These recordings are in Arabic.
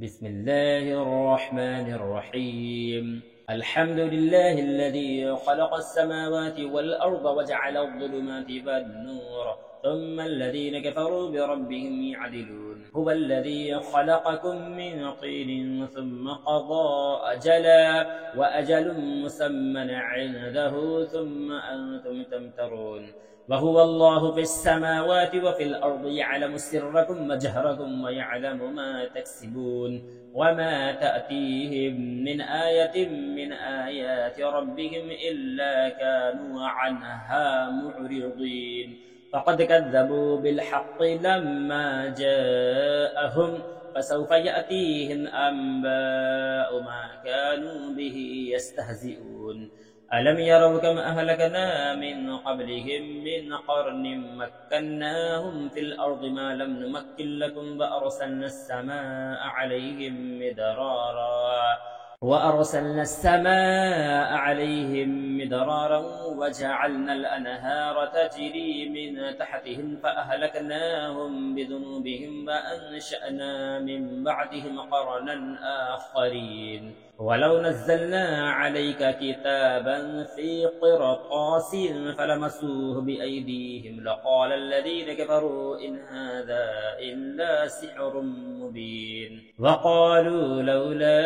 بسم الله الرحمن الرحيم. الحمد لله الذي خلق السماوات والأرض وجعل الظلمات والنور ثم الذين كفروا بربهم يعدلون. هو الذي خلقكم من طين ثم قضى أجلا وأجل مسمى عنده ثم أنتم تمترون. وهو الله في السماوات وفي الأرض يعلم سركم وجهركم ويعلم ما تكسبون وما تأتيهم من آية من آيات ربهم إلا كانوا عنها معرضين. فقد كذبوا بالحق لما جاءهم فسوف يأتيهم أنباء ما كانوا به يستهزئون. ألم يروا كم أهلكنا من قبلهم من قرن مكناهم في الأرض ما لم نمكن لكم وأرسلنا السماء عليهم مدرارا وجعلنا الأنهار تجري من تحتهم فأهلكناهم بذنوبهم وأنشأنا من بعدهم قرنا آخرين. ولو نزلنا عليك كتابا في قرطاس فلمسوه بأيديهم لقال الذين كفروا إن هذا إلا سحر مبين. وقالوا لولا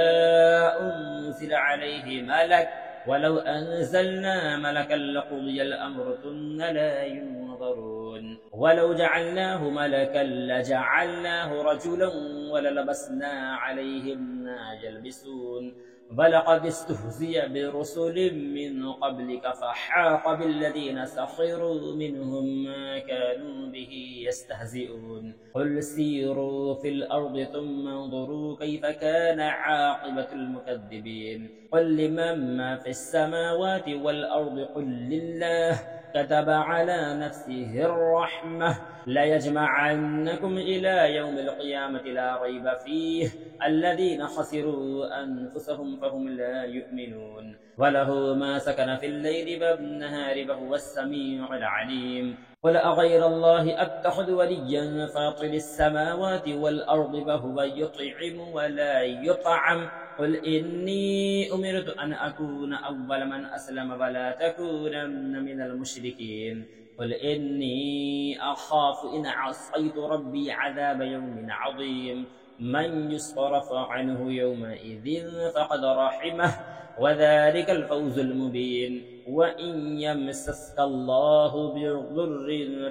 أنزل عليه ملك ولو أنزلنا ملكا لقضي الأمر ثم لا ينظرون. ولو جعلناه ملكا لجعلناه رجلا وللبسنا عليهم ما يلبسون. ولقد استهزئ برسل من قبلك فحاق بالذين سخروا منهم ما كانوا به يستهزئون. قل سيروا في الأرض ثم انظروا كيف كان عاقبة المكذبين. قل لمن ما في السماوات والأرض قل لله كتب على نفسه الرحمة ليجمعنكم إلى يوم القيامة لا ريب فيه الذين خسروا أنفسهم فهم لا يؤمنون. وله ما سكن في الليل والنهار وهو السميع العليم. قل أغير الله أتخذ وليا فاطر السماوات والأرض وهو يطعم ولا يطعم. قل إني أمرت أن أكون أول من أسلم ولا تكونن من المشركين. قل إني أخاف إن عصيت ربي عذاب يوم عظيم. من يصرف عنه يومئذ فقد رحمه وذلك الفوز المبين. وإن يمسسك الله بضر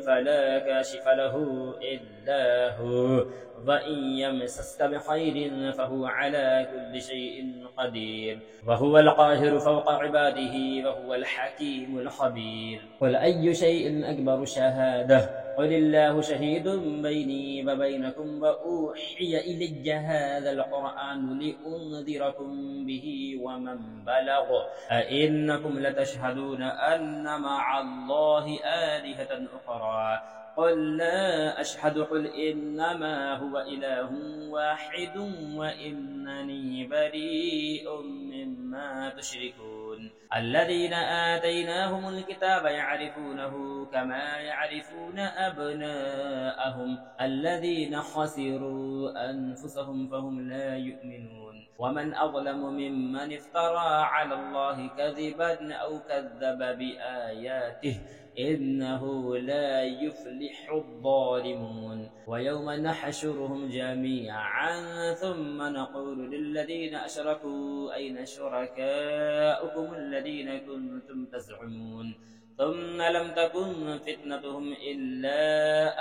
فلا كاشف له إلا هو وإن يمسسك بخير فهو على كل شيء قدير. وهو القاهر فوق عباده وهو الحكيم الخبير. قل أي شيء أكبر شهادة قل الله شهيد بيني وبينكم وأوحي إلي هذا القرآن لأنذركم به ومن بلغ أئنكم لتشهدون أن مع الله آلهة أخرى قل لا أشهد. قل إنما هو إله واحد وإنني بريء مما تشركون. الذين آتيناهم الكتاب يعرفونه كما يعرفون أبناءهم الذين خسروا أنفسهم فهم لا يؤمنون. ومن أظلم ممن افترى على الله كذبا أو كذب بآياته إنه لا يفلح الظالمون. ويوم نحشرهم جميعا ثم نقول للذين أشركوا أين شركاؤكم الذين كنتم تزعمون ثم لم تكن فتنتهم إلا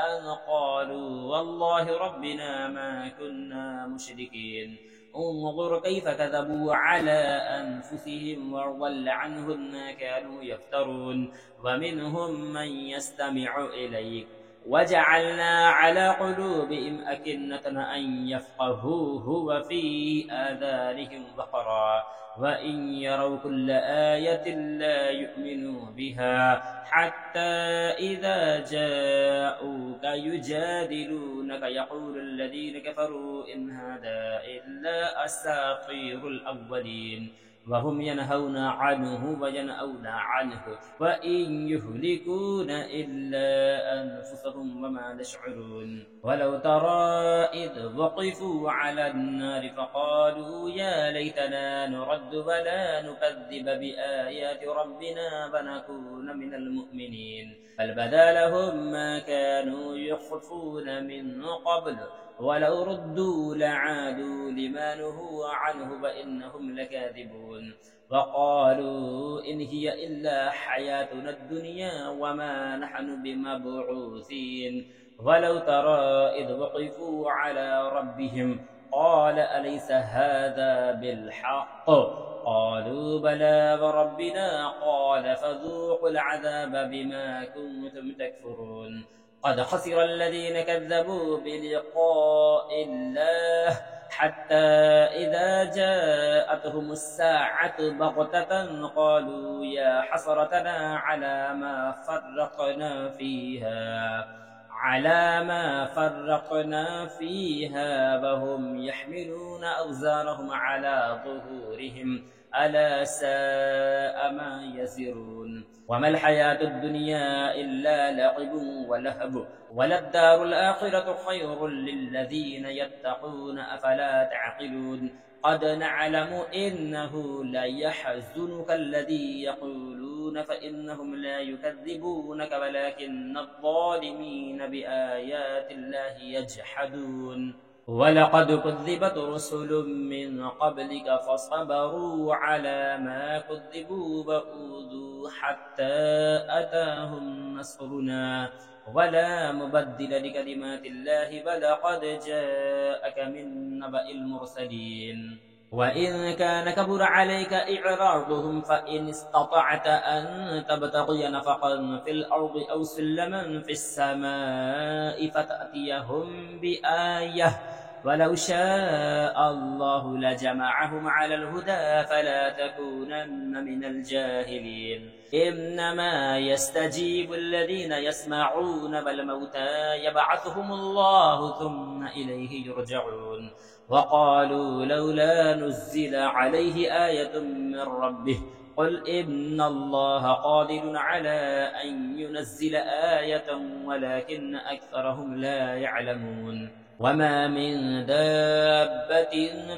أن قالوا والله ربنا ما كنا مشركين. انظر كيف كذبوا على أنفسهم وضل عنهم ما كانوا يفترون. ومنهم من يستمع إليك وجعلنا على قلوبهم أكنة أن يفقهوه وفي آذانهم وقرا وإن يروا كل آية لا يؤمنوا بها حتى إذا جاءوك يجادلونك يقول الذين كفروا إن هذا إلا أساطير الأولين. وهم ينهون عنه وينأون عنه وإن يهلكون إلا أنفسهم وما يشعرون ولو ترى إذ وقفوا على النار فقالوا يا ليتنا نرد ولا نكذب بآيات ربنا ونكون من المؤمنين بل بدا لهم ما كانوا يخفون من قبل ولو ردوا لعادوا لما نهوا عنه وإنهم لكاذبون وقالوا إن هي إلا حياتنا الدنيا وما نحن بمبعوثين ولو ترى إذ وقفوا على ربهم قال أليس هذا بالحق قالوا بلى وربنا قال فذوقوا العذاب بما كنتم تكفرون قد خسر الذين كذبوا بلقاء الله حتى إذا جاءتهم الساعة بغتة قالوا يا حسرتنا على ما فرقنا فيها وهم يحملون أوزارهم على ظهورهم ألا ساء ما يزرون وما الحياة الدنيا إلا لعب ولهب وللدار الآخرة خير للذين يتقون أفلا تعقلون قد نعلم إنه ليحزنك الذي يقولون فإنهم لا يكذبونك ولكن الظالمين بآيات الله يجحدون ولقد كذبت رسل من قبلك فصبروا على ما كذبوا وأوذوا حتى أتاهم نصرنا ولا مبدل لكلمات الله ولقد جاءك من نبأ المرسلين وإن كان كبر عليك إعراضهم فإن استطعت أن تبتغي نفقا في الأرض أو سلما في السماء فتأتيهم بآية ولو شاء الله لجمعهم على الهدى فلا تكونن من الجاهلين إنما يستجيب الذين يسمعون والموتى يبعثهم الله ثم إليه يرجعون وقالوا لولا نزل عليه آية من ربه قل إن الله قادر على أن ينزل آية ولكن أكثرهم لا يعلمون وما من دابة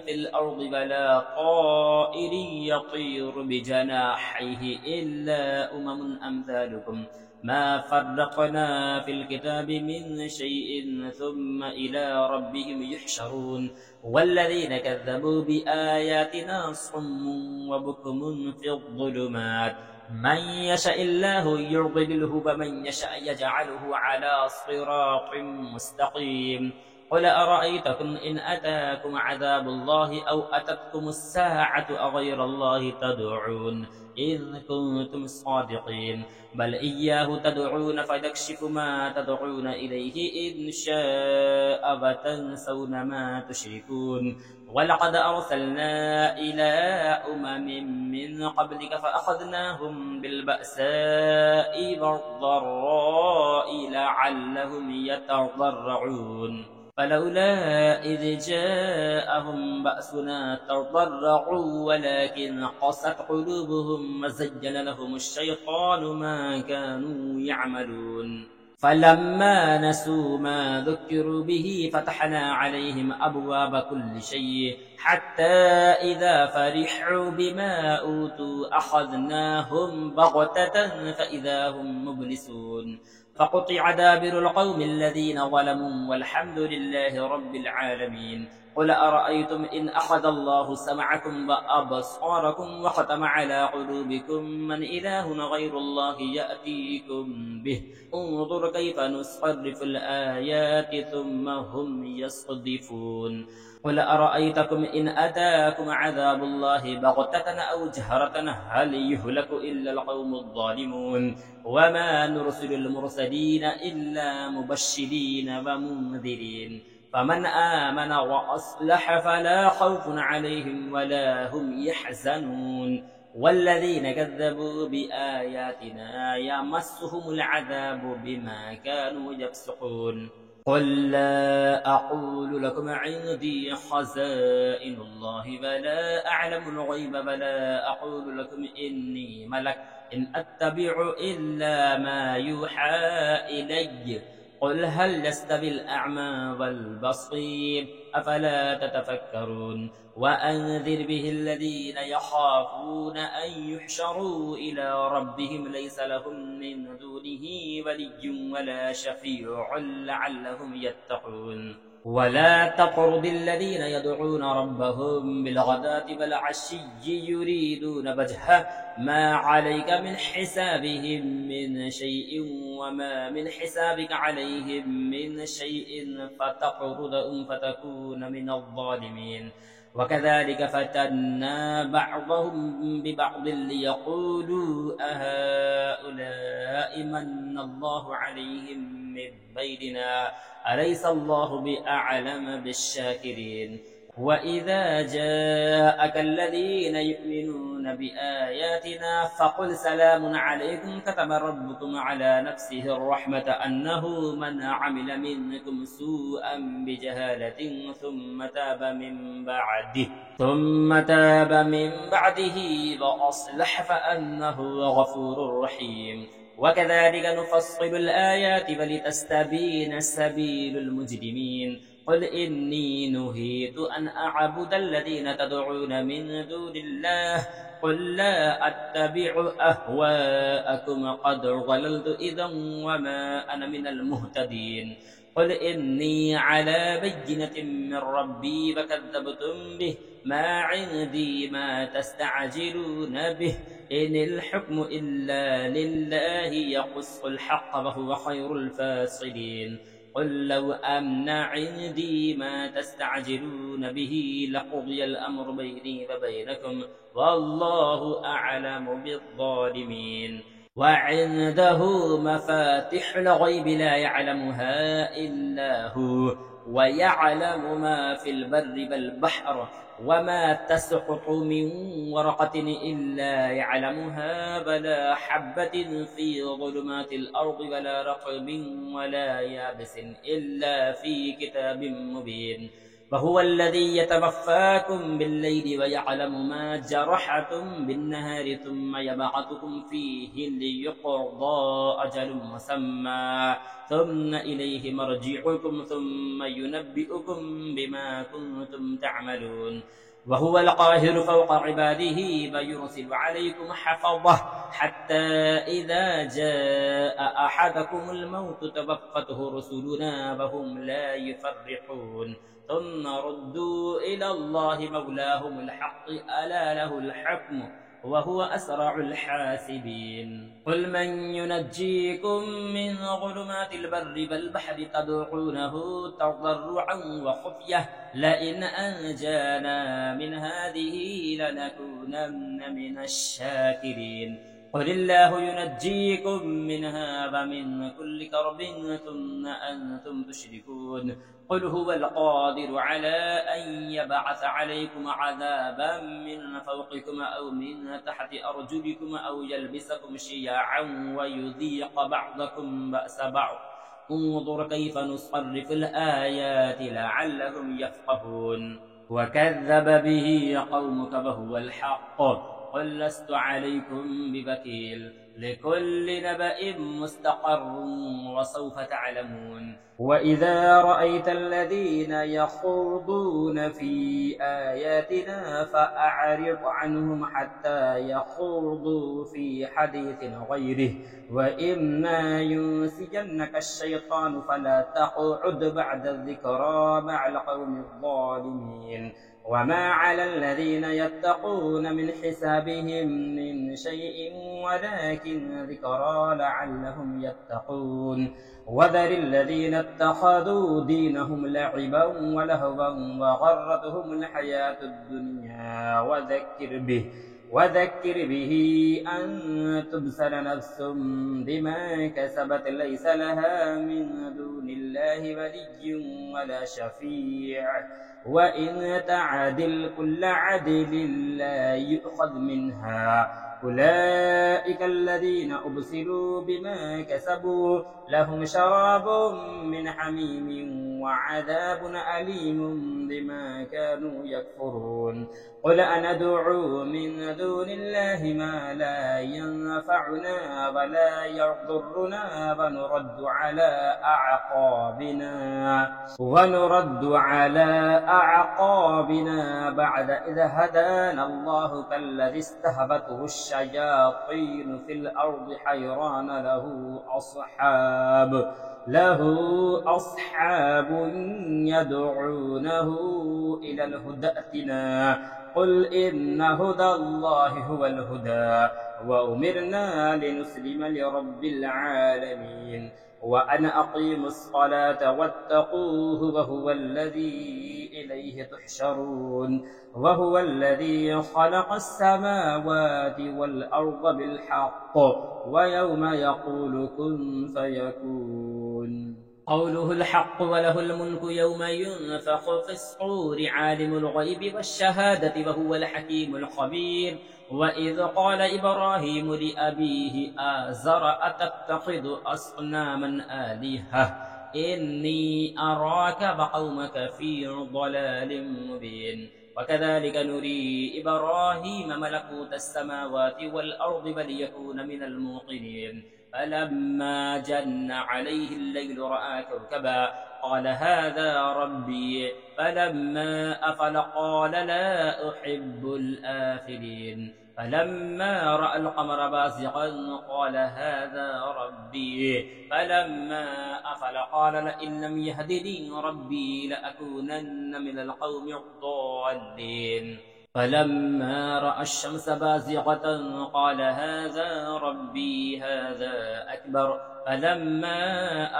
في الأرض ولا طائر يطير بجناحيه إلا أمثالكم ما فرقنا في الكتاب من شيء ثم إلى ربهم يحشرون والذين كذبوا بآياتنا صم وبكم في الظلمات من يشاء الله يضلله ومن يشاء يجعله على صراط مستقيم قل أرأيتكم إن أتاكم عذاب الله أو أتتكم الساعة أغير الله تدعون إن كنتم صادقين بل إياه تدعون فيكشف ما تدعون إليه إن شاء وتنسون ما تشركون ولقد أرسلنا إلى من قبلك فأخذناهم بالبأساء والضراء لعلهم يتضرعون فلولا إذ جاءهم بأسنا تضرعوا ولكن قست قلوبهم وزين لهم الشيطان ما كانوا يعملون فلما نسوا ما ذكروا به فتحنا عليهم أبواب كل شيء حتى إذا فرحوا بما أوتوا أخذناهم بغتة فإذا هم مبلسون فقطع دابر القوم الذين ظلموا والحمد لله رب العالمين قل أرأيتم إن أخذ الله سمعكم وأبصاركم وختم على قلوبكم من إله غير الله يأتيكم به انظر كيف نصرف الآيات ثم هم يصدفون قل أرأيتكم إن أتاكم عذاب الله بغتة أو جهرة هل يهلك إلا القوم الظالمون وما نرسل المرسلين إلا مبشرين ومنذرين فمن آمن وأصلح فلا خوف عليهم ولا هم يحزنون والذين كذبوا بآياتنا يمسهم العذاب بما كانوا يفسقون قل لا أقول لكم عندي خزائن الله ولا أعلم الغيب ولا أقول لكم إني ملك إن أتبع إلا ما يوحى إلي قل هل يستوي الأعمى والبصير أفلا تتفكرون وأنذر به الذين يخافون أن يحشروا إلى ربهم ليس لهم من دونه ولي ولا شفيع لعلهم يتقون ولا تطرد الذين يدعون ربهم بالغداة والعشي يريدون وجهه ما عليك من حسابهم من شيء وما من حسابك عليهم من شيء فتطردهم فتكون من الظالمين وكذلك فتنا بعضهم ببعض ليقولوا أهؤلاء من الله عليهم من بيننا أليس الله بأعلم بالشاكرين وإذا جاءك الذين يؤمنون بآياتنا فقل سلام عليكم كتب ربكم على نفسه الرحمة أنه من عمل منكم سوءا بجهالة ثم تاب من بعده وأصلح فأنه غفور رحيم وكذلك نفصل الآيات ولتستبين سبيل المجرمين قل إني نهيت أن أعبد الذين تدعون من دون الله قل لا أتبع أهواءكم قد ضللت إذا وما أنا من المهتدين قل إني على بينة من ربي فكذبتم به ما عندي ما تستعجلون به إن الحكم إلا لله يقص الحق وهو خير الفاصلين قل لو أن عندي ما تستعجلون به لقضي الأمر بيني وبينكم والله أعلم بالظالمين وعنده مفاتح الغيب لا يعلمها إلا هو ويعلم ما في البر والبحر وما تسقط من ورقة إلا يعلمها ولا حبة في ظلمات الأرض ولا رطب ولا يابس إلا في كتاب مبين وهو الذي يتوفاكم بالليل ويعلم ما جرحتم بالنهار ثم يبعثكم فيه ليقضى أجل مسمى ثم إليه مرجعكم ثم ينبئكم بما كنتم تعملون وهو القاهر فوق عباده ويرسل عليكم حفظه حتى إذا جاء أحدكم الموت توفته رسلنا وهم لا يفرقون ثم ردوا إلى الله مولاهم الحق ألا له الحكم وهو أسرع الحاسبين قل من ينجيكم من ظلمات البر والبحر تدعونه تضرعا وخفية لئن أنجانا من هذه لنكونن من الشاكرين قل الله ينجيكم منها ومن كل كرب ثم أنتم تشركون قل هو القادر على أن يبعث عليكم عذابا من فوقكم أو من تحت أرجلكم أو يلبسكم شيعا ويذيق بعضكم بأس بعض انظر كيف نصرف الآيات لعلهم يفقهون وكذب به قومك وهو الحق قل لست عليكم بوكيل لكل نبأ مستقر وسوف تعلمون وإذا رأيت الذين يخوضون في آياتنا فأعرض عنهم حتى يخوضوا في حديث غيره وإما ينسينك الشيطان فلا تقعد بعد الذكرى مع القوم الظالمين وما على الذين يتقون من حسابهم من شيء ولكن ذكرى لعلهم يتقون وذر الذين اتخذوا دينهم لعبا ولهوا وغرتهم الحياة الدنيا وذكر به أن تبصر نفس بما كسبت ليس لها من دون الله ولي ولا شفيع وإن تعدل كل عدل لا يؤخذ منها أولئك الذين أبسلوا بما كسبوا لهم شراب من حميم وعذاب أليم بما كانوا يكفرون قل أندعو من دون الله ما لا ينفعنا ولا يضرنا ونرد على أعقابنا بعد إذ هدانا الله كالذي استهبته الشياطين في الأرض حيران له أصحاب يدعونه إلى الهدى ائتنا قل إن هدى الله هو الهدى وأمرنا لنسلم لرب العالمين وأن أقيموا الصلاة واتقوه وهو الذي إليه تحشرون وهو الذي خلق السماوات والأرض بالحق ويوم يقول كن فيكون قوله الحق وله الملك يوم ينفخ في الصور عالم الغيب والشهادة وهو الحكيم الخبير وإذ قال إبراهيم لأبيه آزر أتتخذ أصناما آلهة إني أراك وقومك في ضلال مبين وكذلك نري إبراهيم ملكوت السماوات والأرض وليكون من الموقنين فلما جن عليه الليل رأى كوكبا قال هذا ربي فلما أفل قال لا أحب الآفلين فلما رأى القمر بازغا قال هذا ربي فلما أفل قال لئن لم يهدني ربي لأكونن من القوم الضالين فلما رأى الشمس بازغة قال هذا ربي هذا أكبر فلما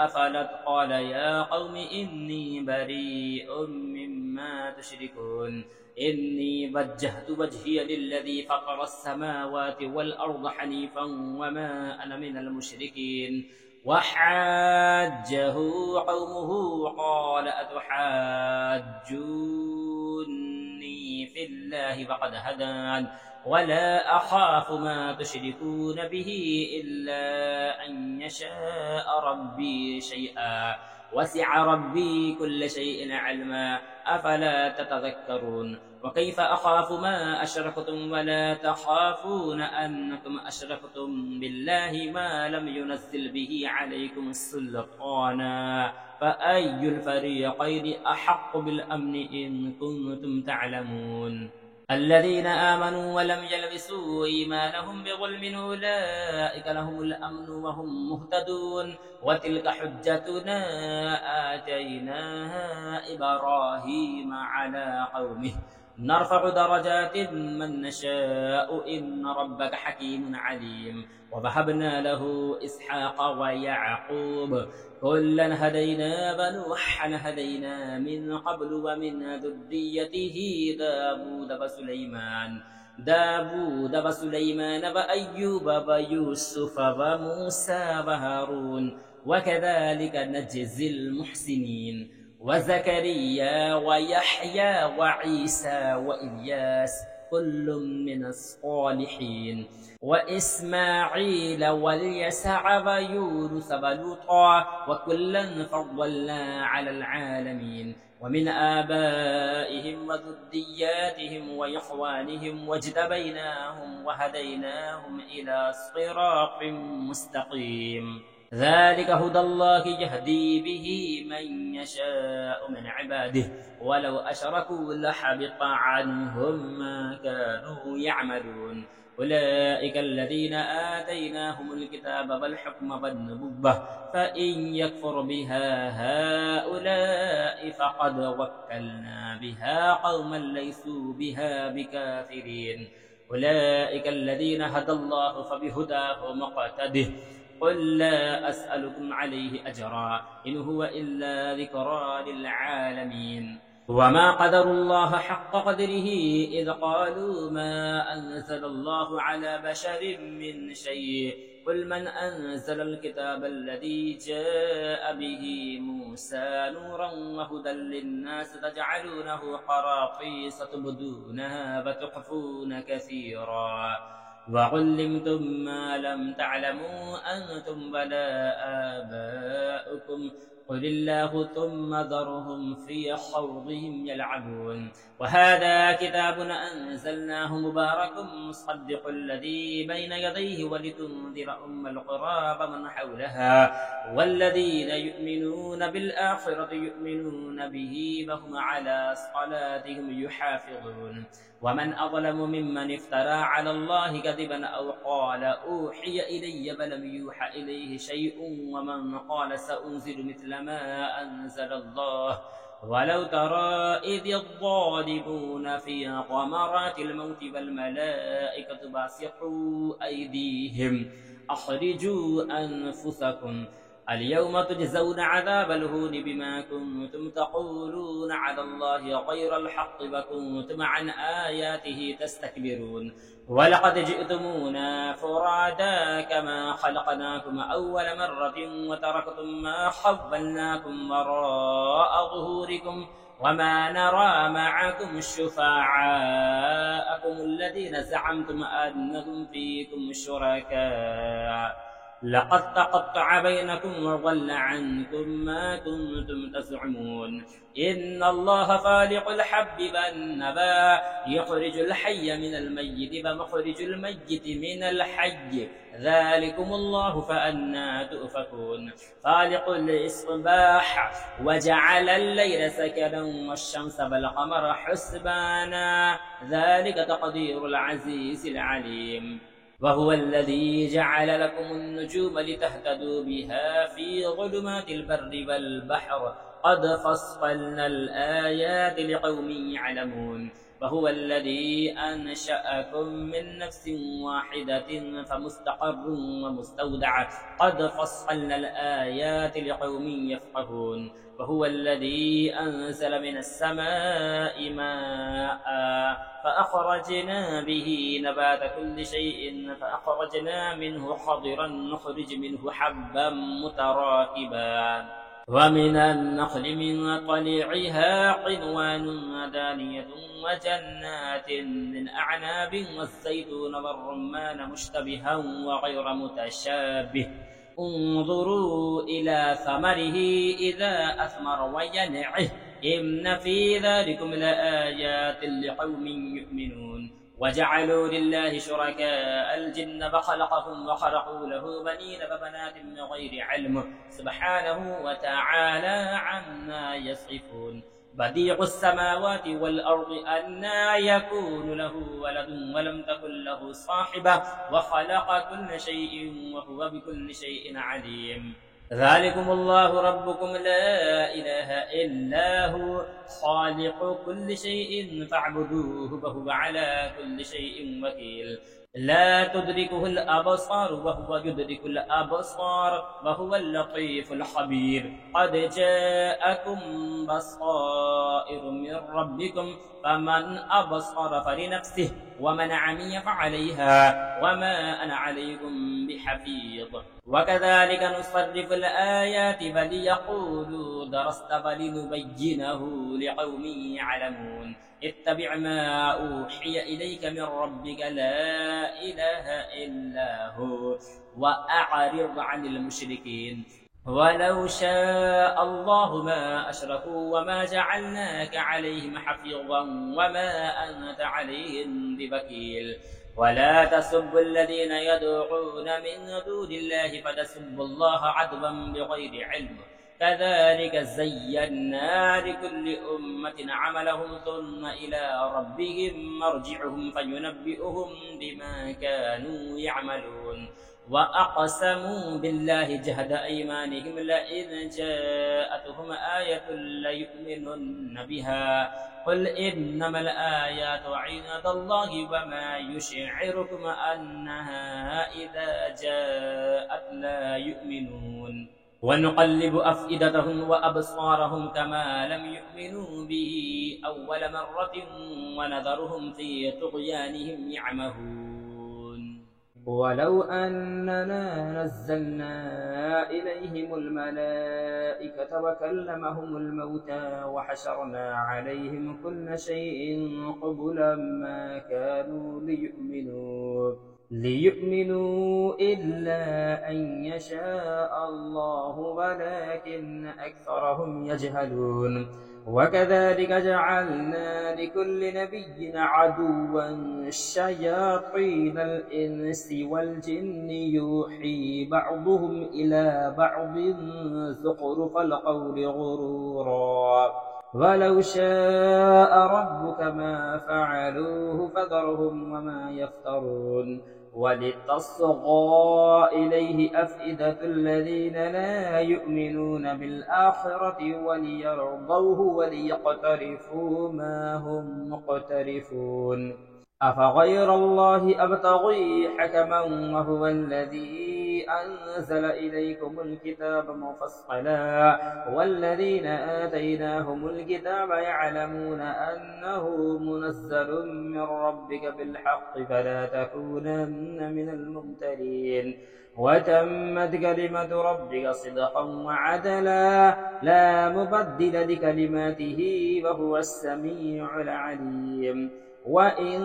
أفلت قال يا قوم إني بريء مما تشركون إني وجهت وجهي للذي فطر السماوات والأرض حنيفا وما أنا من المشركين وحاجه قومه قال أتحاجوني في الله وقد هدان ولا أخاف ما تشركون به إلا أن يشاء ربي شيئا وسع ربي كل شيء علما أفلا تتذكرون وكيف أخاف ما أشركتم ولا تخافون أنكم أشركتم بالله ما لم ينزل به عليكم سلطانا فأي الفريقين أحق بالأمن إن كنتم تعلمون الذين آمنوا ولم يلبسوا إيمانهم بظلم أولئك لهم الأمن وهم مهتدون وتلك حجتنا آتيناها إبراهيم على قومه نرفع درجات من نشاء إن ربك حكيم عليم ووهبنا له إسحاق ويعقوب كلا هدينا ونوحا هدينا من قبل ومن ذريته داود وسليمان وأيوب ويوسف وموسى وهارون وكذلك نجزي المحسنين وزكريا ويحيى وعيسى وإلياس كل من الصالحين وإسماعيل واليسع ويونس ولوطا وكلا فضلنا على العالمين ومن آبائهم وذرياتهم وإخوانهم واجتبيناهم وهديناهم إلى صراط مستقيم ذلك هدى الله يهدي به من يشاء من عباده ولو أشركوا لحبط عنهم ما كانوا يعملون أولئك الذين آتيناهم الكتاب والحكم والنبوة فإن يكفر بها هؤلاء فقد وكلنا بها قوما ليسوا بها بكافرين أولئك الذين هدى الله فبهداه مقتده قل لا أسألكم عليه أجرا إن هو إلا ذكرى للعالمين وما قدروا الله حق قدره إذ قالوا ما أنزل الله على بشر من شيء قل من أنزل الكتاب الذي جاء به موسى نورا وهدى للناس تجعلونه قراطيس تبدونها وتخفون كثيرا وعلمتم ما لم تعلموا أنتم ولا آباؤكم قل الله ثم ذرهم في خوضهم يلعبون وهذا كتاب أنزلناه مبارك مصدق الذي بين يديه ولتنذر أم القرى ومن حولها والذين يؤمنون بالآخرة يؤمنون به وهم على صلاتهم يحافظون ومن أظلم ممن افترى على الله كذبا أو قال أوحي إلي ولم يوحى إليه شيء ومن قال سأنزل مثل ما أنزل الله ولو ترى إذ الظالمون في غمرات الموت والملائكة باسطوا أيديهم أخرجوا أنفسكم اليوم تجزون عذاب الهون بما كنتم تقولون على الله غير الحق وكنتم عن آياته تستكبرون ولقد جئتمونا فرادا كما خلقناكم أول مرة وتركتم ما خولناكم وراء ظهوركم وما نرى معكم شفعاءكم الذين زعمتم أنهم فيكم شركاء لقد تقطع بينكم وضل عنكم ما كنتم تزعمون إن الله فالق الحب والنبى يخرج الحي من الميت ومخرج الميت من الحي ذلكم الله فأنى تؤفكون فالق الإصباح وجعل الليل سكنا والشمس والقمر حسبانا ذلك تقدير العزيز العليم وهو الذي جعل لكم النجوم لتهتدوا بها في ظلمات البر والبحر قد فصلنا الآيات لقوم يعلمون وهو الذي أنشأكم من نفس واحدة فمستقر ومستودع قد فصلنا الآيات لقوم يفقهون وهو الذي أنزل من السماء ماء فأخرجنا به نبات كل شيء فأخرجنا منه خضرا نخرج منه حبا متراكبا ومن النخل من طليعها قنوان دانية وجنات من أعناب والزيتون والرمان مشتبها وغير متشابه انظروا إلى ثمره إذا أثمر وينعه إن في ذلكم لآيات لقوم يؤمنون وجعلوا لله شركاء الجن فخلقهم وخلقوا له بنين وبنات من غير علم سبحانه وتعالى عما يصفون بديع السماوات والأرض أنى يكون له ولد ولم تكن له صاحبة وخلق كل شيء وهو بكل شيء عليم ذلكم الله ربكم لا إله إلا هو خالق كل شيء فاعبدوه وهو على كل شيء وكيل لا تدركه الأبصار وهو يدرك الأبصار وهو اللطيف الخبير قد جاءكم بصائر من ربكم فمن أبصر فلنفسه ومن عمي فعليها وما أنا عليكم بحفيظ وكذلك نصرف الآيات فليقولوا درست فلنبينه لقوم يعلمون اتبع ما أوحي إليك من ربك لا إله إلا هو وأعرض عن المشركين ولو شاء الله ما أشركوا وما جعلناك عليهم حفيظا وما أنت عليهم بوكيل ولا تسبوا الذين يدعون من دون الله فتسبوا الله عدوا بغير علم كذلك زينا لكل أمة عملهم ثم إلى ربهم مرجعهم فينبئهم بما كانوا يعملون وأقسموا بالله جهد أيمانهم لئن جاءتهم آية ليؤمنن بها قل إنما الآيات عند الله وما يشعركم أنها إذا جاءت لا يؤمنون ونقلب أفئدتهم وأبصارهم كما لم يؤمنوا به أول مرة ونذرهم في طغيانهم يعمهون ولو أننا نزلنا إليهم الملائكة وكلمهم الموتى وحشرنا عليهم كل شيء قبلا ما كانوا ليؤمنوا ليؤمنوا إلا أن يشاء الله ولكن أكثرهم يجهلون وكذلك جعلنا لكل نبي عدوا شياطين الإنس والجن يوحي بعضهم إلى بعض زخرف القول غرورا ولو شاء ربك ما فعلوه فذرهم وما يفترون ولتصغى إليه أفئدة الذين لا يؤمنون بالآخرة وليرضوه وليقترفوا ما هم مقترفون أفغير الله أبتغي حكما وهو الذي أنزل إليكم الكتاب مفصلا والذين آتيناهم الكتاب يعلمون أنه منزل من ربك بالحق فلا تكونن من الممترين وتمت كلمة ربك صدقا وعدلا لا مبدل لكلماته وهو السميع العليم وإن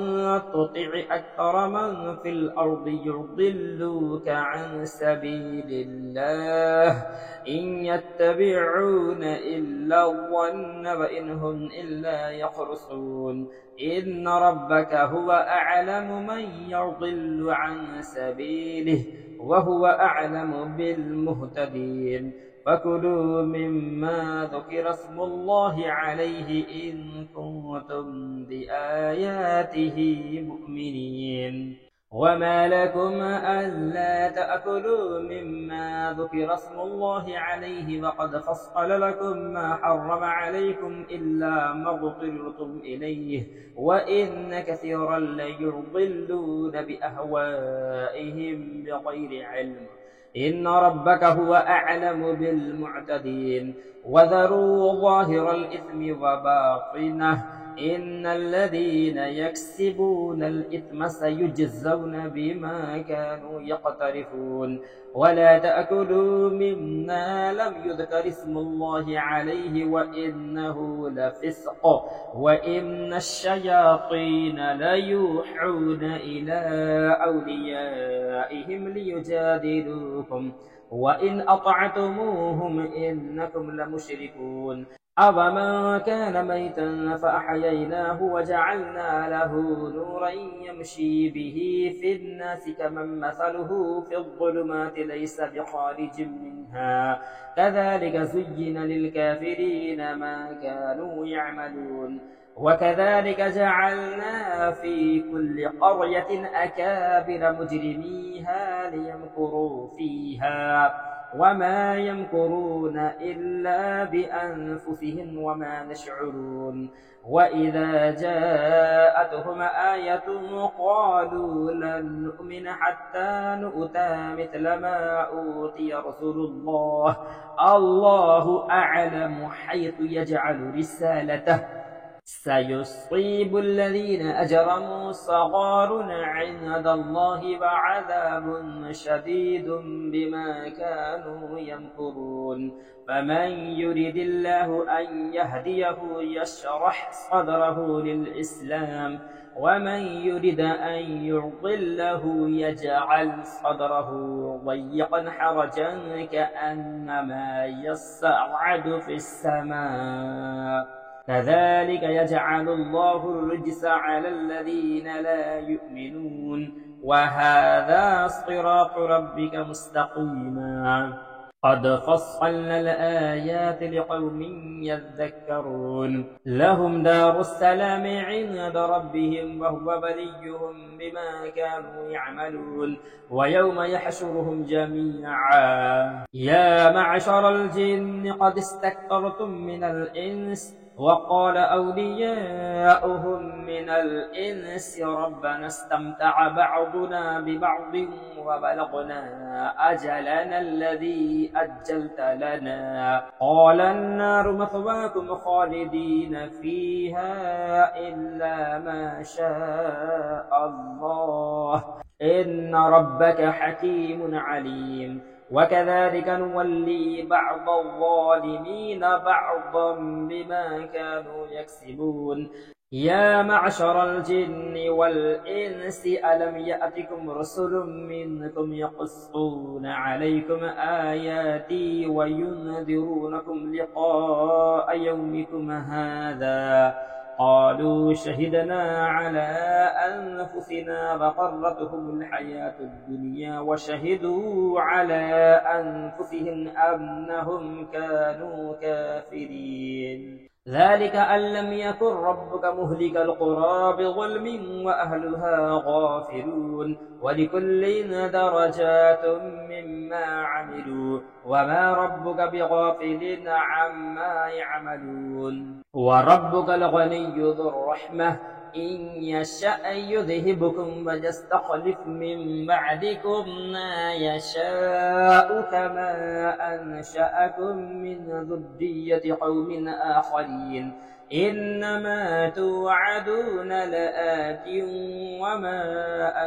تطع أكثر من في الأرض يضلوك عن سبيل الله إن يتبعون إلا الظن وإن هم إلا يخرصون إن ربك هو أعلم من يضل عن سبيله وهو أعلم بالمهتدين فكلوا مما ذكر اسم الله عليه إن كنتم بآياته مؤمنين وما لكم ألا تأكلوا مما ذكر اسم الله عليه وقد فصل لكم ما حرم عليكم إلا ما اضطررتم إليه وإن كثيرا ليضلون بأهوائهم بغير علم إن ربك هو أعلم بالمعتدين وذروا ظاهر الإثم وباطنه إن الذين يكسبون الإثم سيجزون بما كانوا يقترفون ولا تأكلوا مما لم يذكر اسم الله عليه وإنه لفسق وإن الشياطين ليوحون إلى أوليائهم ليجادلوكم وإن أطعتموهم إنكم لمشركون أَوَمَنْ كَانَ مَيْتًا فَأَحْيَيْنَاهُ وَجَعَلْنَا لَهُ نُورًا يَمْشِي بِهِ فِي النَّاسِ كَمَنْ مَثَلُهُ فِي الظُّلُمَاتِ لَيْسَ بِخَارِجٍ مِنْهَا كَذَلِكَ زُيِّنَ لِلْكَافِرِينَ مَا كَانُوا يَعْمَلُونَ وكذلك جعلنا في كل قرية أكابر مجرميها ليمكروا فيها وما يمكرون إلا بأنفسهم وما يشعرون وإذا جاءتهم آية قالوا لن نؤمن حتى نؤتى مثل ما أوتي رسول الله الله أعلم حيث يجعل رسالته سيصيب الذين أجرموا صغار عند الله وعذاب شديد بما كانوا يمكرون فمن يريد الله أن يهديه يشرح صدره للإسلام ومن يريد أن يضله يجعل صدره ضيقا حرجا كأنما يصعد في السماء كذلك يجعل الله الرجس على الذين لا يؤمنون وهذا صراط ربك مستقيما قد فصلنا الآيات لقوم يذكرون لهم دار السلام عند ربهم وهو وليهم بما كانوا يعملون ويوم يحشرهم جميعا يا معشر الجن قد استكثرتم من الإنس وقال أولياؤهم من الإنس ربنا استمتع بعضنا ببعض وبلغنا أجلنا الذي أجلت لنا قال النار مثواكم خالدين فيها إلا ما شاء الله إن ربك حكيم عليم وكذلك نولي بعض الظالمين بعضا بما كانوا يكسبون يا معشر الجن والإنس ألم يأتكم رسل منكم يقصون عليكم آياتي وينذرونكم لقاء يومكم هذا قالوا شهدنا على أنفسنا وغرتهم الحياة الدنيا وشهدوا على أنفسهم أنهم كانوا كافرين ذلك أن لم يكن ربك مهلك القرى بظلم وأهلها غافلون ولكل درجات مما عملوا وما ربك بغافل عما يعملون وربك الغني ذو الرحمة إن يشأ يذهبكم ويستخلف من بعدكم ما يشاء كما أنشأكم من ذرية قوم آخرين إنما توعدون لآت وما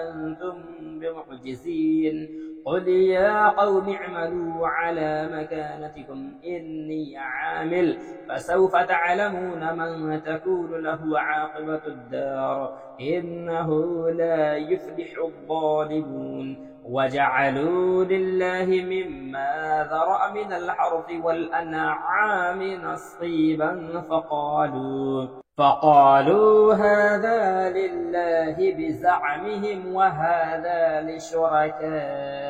أنتم بمعجزين قل يا قوم اعملوا على مكانتكم إني عامل فسوف تعلمون من تكون له عاقبة الدار إنه لا يفلح الظالمون وجعلوا لله مما ذرأ من الحرث والأنعام نصيبا فقالوا هذا لله بزعمهم وهذا لشركائنا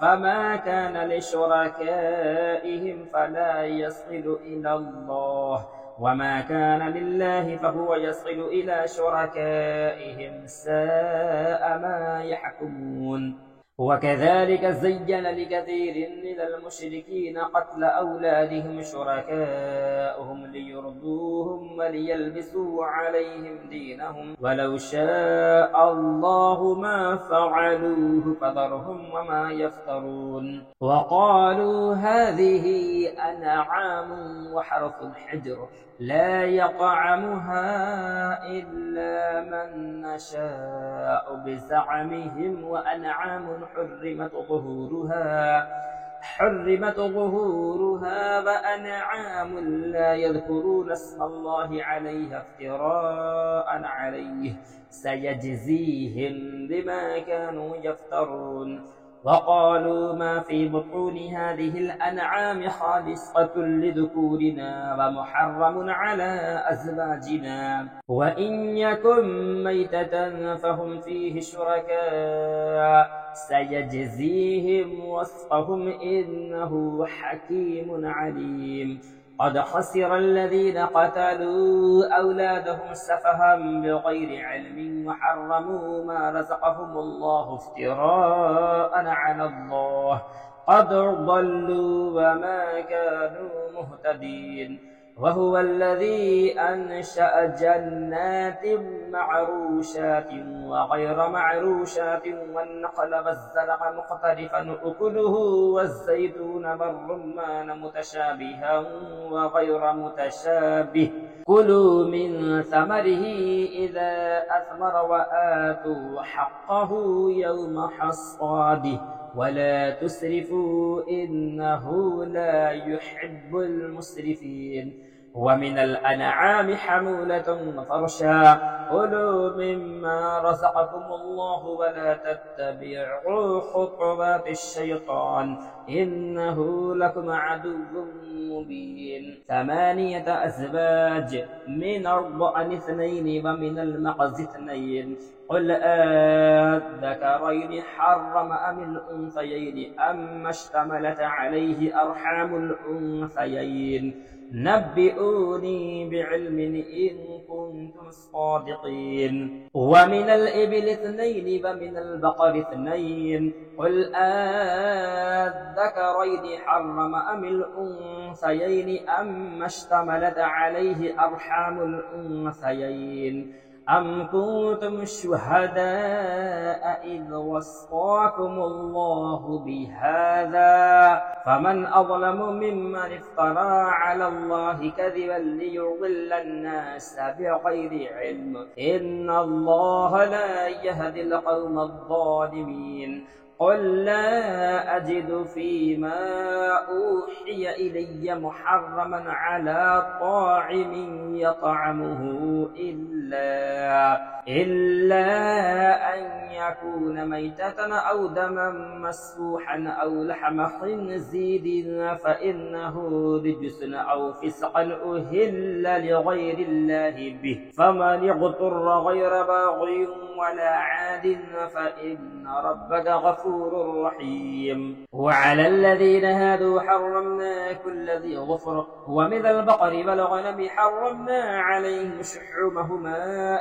فما كان لشركائهم فلا يصل إلى الله وما كان لله فهو يصل إلى شركائهم ساء ما يحكمون وكذلك زين لكثير من المشركين قتل أولادهم شركاؤهم ليرضوهم وليلبسوا عليهم دينهم ولو شاء الله ما فعلوه فذرهم وما يفترون وقالوا هذه أنعام وحرث حجر لا يطعمها إلا من نشاء بزعمهم وأنعام حرمت ظهورها وأنعام لا يذكرون اسم الله عليها افتراء عليه سيجزيهم بما كانوا يفترون وقالوا ما في بطون هذه الأنعام خالصة لذكورنا ومحرم على أزواجنا وإن يكن ميتة فهم فيه شركاء سيجزيهم وصفهم إنه حكيم عليم قد خسر الذين قتلوا أولادهم سفها بغير علم وحرموا ما رزقهم الله افتراء على الله قد ضلوا وما كانوا مهتدين وهو الذي أنشأ جنات معروشات وغير معروشات والنخل والزرع مختلفا أكله والزيتون والرمان متشابها وغير متشابه كلوا من ثمره إذا أثمر وآتوا حقه يوم حصاده ولا تسرفوا إنه لا يحب المسرفين ومن الأنعام حمولة وفرشا كلوا مما رزقكم الله ولا تتبعوا خطوات الشيطان إنه لكم عدو مبين 8 أزواج من الضأن 2 ومن المعز 2 قل الذكرين حرم أم الأنثيين أما اشتملت عليه أرحام الأنثيين نبئوني بعلم إن كنتم صادقين ومن الإبل 2 ومن البقر 2 قل الذكرين حرم أم الأنثيين أما اشتملت عليه أرحام الأنثيين أم كنتم شهداء إذ وصاكم الله بهذا فمن أظلم ممن افترى على الله كذبا ليضل الناس بغير علم إن الله لا يهدي القوم الظالمين قل لا أجد فيما أوحي إلي محرما على طاعم يطعمه إلا أن يكون ميتة أو دما مسفوحا أو لحم خنزير فإنه رجس أو فسقا أهل لغير الله به، فمن اضطر غير باغ ولا عاد فإن ربك غفور رحيم. وعلى الذين هادوا حرمنا كل ذي ظفر، ومن البقر والغنم حرمنا عليهم شحومهما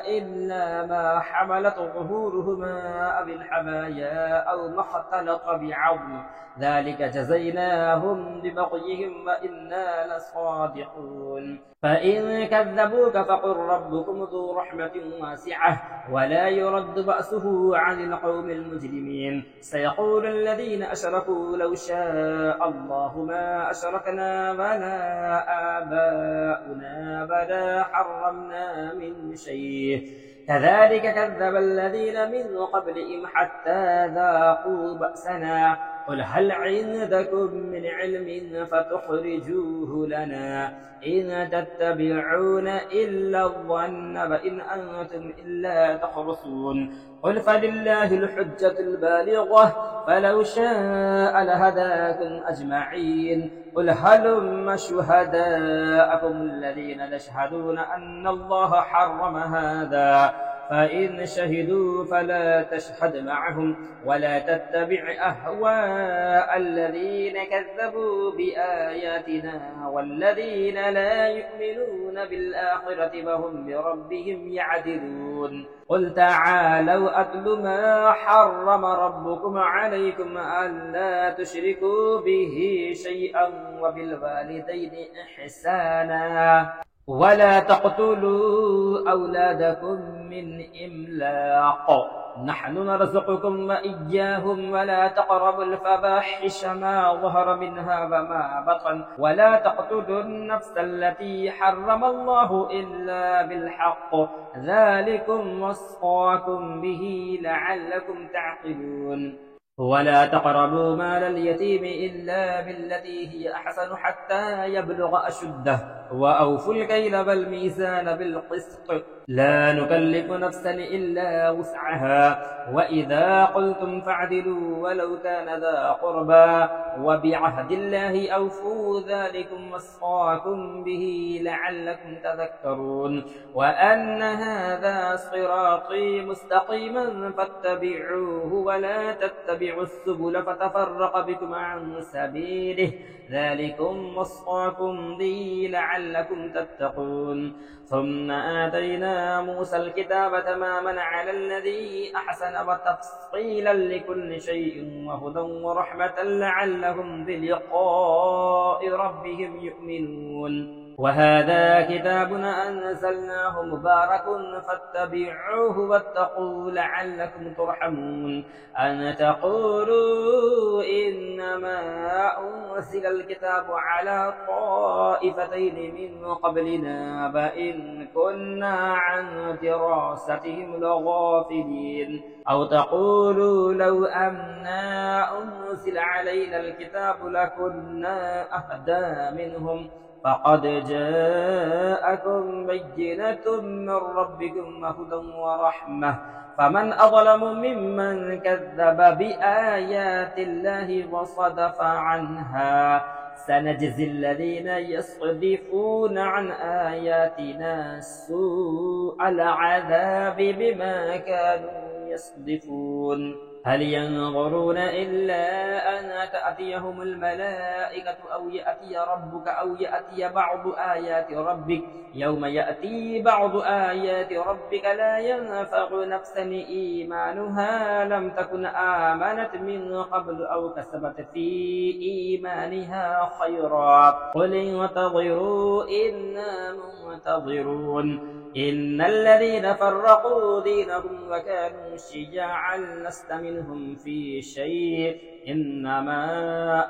إلا ما حملت ظهورهما أو الحمايا أو ما اختلط بعظم، ذلك جزيناهم ببغيهم وإنا لصادقون. فإن كذبوك فقل ربكم ذو رحمة واسعة ولا يرد بأسه عن القوم المجرمين. سيقول الذين أشركوا لو شاء الله ما أشركنا ولا آباؤنا ولا حرمنا من شيء، كذلك كذب الذين من قبلهم حتى ذاقوا بأسنا. قل هل عندكم من علم فتخرجوه لنا؟ إن تتبعون إلا الظن وإن أنتم إلا تخرصون. قل فلله الحجة البالغة فلو شاء لهداكم أجمعين. قل هلم شهداءكم الذين يشهدون أن الله حرم هذا، فإن شهدوا فلا تشهد معهم ولا تتبع أهواء الذين كذبوا بآياتنا والذين لا يؤمنون بالآخرة وهم بربهم يعدلون. قل تعالوا أتل ما حرم ربكم عليكم ألا تشركوا به شيئا وبالوالدين إحسانا ولا تقتلوا أولادكم من إملاق، نحن نرزقكم وإياهم ولا تقربوا الفواحش ما ظهر منها وما بطن ولا تقتلوا النفس التي حرم الله إلا بالحق، ذلكم وصاكم به لعلكم تعقلون. ولا تقربوا مال اليتيم إلا بالتي هي أحسن حتى يبلغ أشده، وأوفوا الكيل والميزان بالقسط، لا نكلف نفسا إلا وسعها، وإذا قلتم فاعدلوا ولو كان ذا قربى، وبعهد الله أوفوا، ذلكم وصاكم به لعلكم تذكرون. وأن هذا صراطي مستقيما فاتبعوه ولا تتبعوا السبل فتفرق بكم عن سبيله، ذلكم وصاكم به لعلكم تتقون. ثم آتينا موسى الكتاب تماما على الذي أحسن وتفصيلا لكل شيء وهدى ورحمة لعلهم بلقاء ربهم يؤمنون. وهذا كتاب أنزلناه مبارك فاتبعوه واتقوا لعلكم ترحمون. أن تقولوا إنما أنزل الكتاب على طائفتين من قبلنا وإن كنا عن دراستهم لغافلين، أو تقولوا لو أنا أنزل علينا الكتاب لكنا أهدى منهم، فقد جاءكم بينة من ربكم وهدى ورحمة، فمن أظلم ممن كذب بآيات الله وصدف عنها. سنجزي الذين يصدفون عن آياتنا سوء العذاب بما كانوا يصدفون. هل ينظرون إلا أن تأتيهم الملائكة أو يأتي ربك أو يأتي بعض آيات ربك؟ يوم يأتي بعض آيات ربك لا ينفع نفسا إيمانها لم تكن آمنت من قبل أو كسبت في إيمانها خيرا. قل انتظروا إنا منتظرون. إن الذين فرقوا دينهم وكانوا شيعا لست منهم في شيء إنما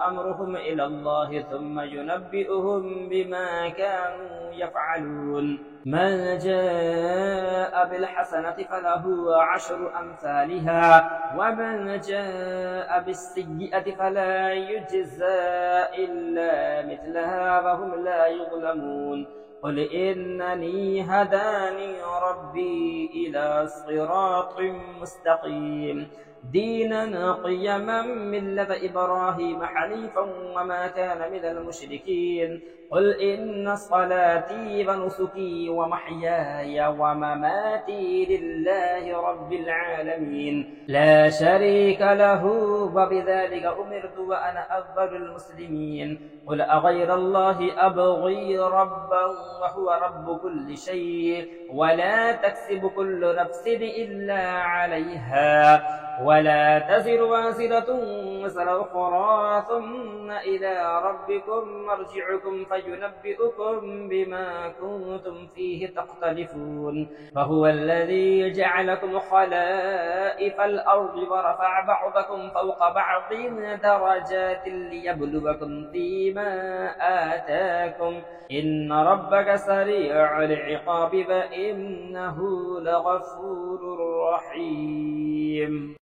أمرهم إلى الله ثم ينبئهم بما كانوا يفعلون من جاء بالحسنة فله 10 أمثالها ومن جاء بالسيئة فلا يجزى إلا مثلها وهم لا يظلمون قل إنني هداني ربي إلى صراط مستقيم دينا قيما ملة إبراهيم حنيفا وما كان من المشركين قل إن صلاتي ونسكي ومحياي ومماتي لله رب العالمين لا شريك له وبذلك أمرت وأنا أفضل المسلمين قل أغير الله أبغي ربا وهو رب كل شيء ولا تكسب كل نفس إلا عليها ولا تزر وازرة وزر أخرى ثم إلى ربكم مرجعكم فينبئكم بما كنتم فيه تختلفون فهو الذي جعلكم خلائف الأرض ورفع بعضكم فوق بعض درجات ليبلوكم فيما آتاكم إن ربك سريع العقاب وإنه لغفور رحيم